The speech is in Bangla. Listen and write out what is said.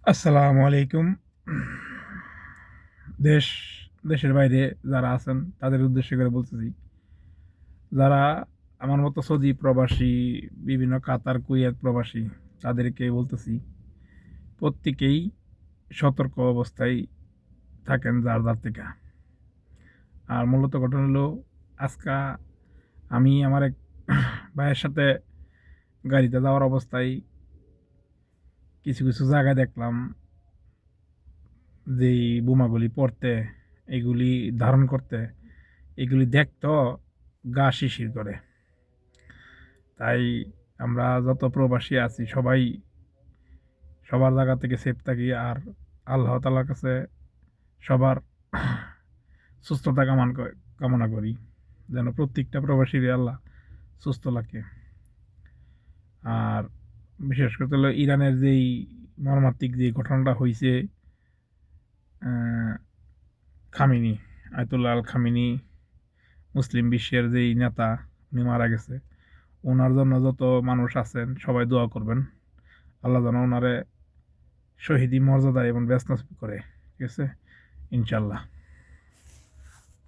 আসসালামু আলাইকুম। দেশ দেশের বাইরে যারা আছেন তাদের উদ্দেশ্য করে বলতেছি, যারা আমার মতো সৌদি প্রবাসী, বিভিন্ন কাতার কুয়েত প্রবাসী, তাদেরকে বলতেছি প্রত্যেকেই সতর্ক অবস্থায় থাকেন যার যার থেকে। আর মূলত ঘটনা হলো, আজকা আমি আমার এক ভাইয়ের সাথে গাড়িতে যাওয়ার অবস্থায় কিছু কিছু জায়গায় দেখলাম যেই বোমাগুলি পড়তে, এগুলি ধারণ করতে, এগুলি দেখতো গা শিরশির করে। তাই আমরা যত প্রবাসী আছি সবাই সবার জায়গা থেকে সেফ থাকি, আর আল্লাহ তাআলার কাছে সবার সুস্থতা কামনা করি, যেন প্রত্যেকটা প্রবাসীর আল্লাহ সুস্থ রাখে। আর বিশেষ করে হলো ইরানের যেই মর্মান্তিক যে ঘটনাটা হয়েছে, খামিনি, আয়তুল্লাহ আল খামিনি, মুসলিম বিশ্বের যেই নেতা, উনি মারা গেছে। ওনার জন্য যত মানুষ আছেন সবাই দোয়া করবেন, আল্লাহ যেন ওনারে শহীদি মর্যাদা এবং ব্যস্ত করে। ঠিক আছে, ইনশাল্লাহ।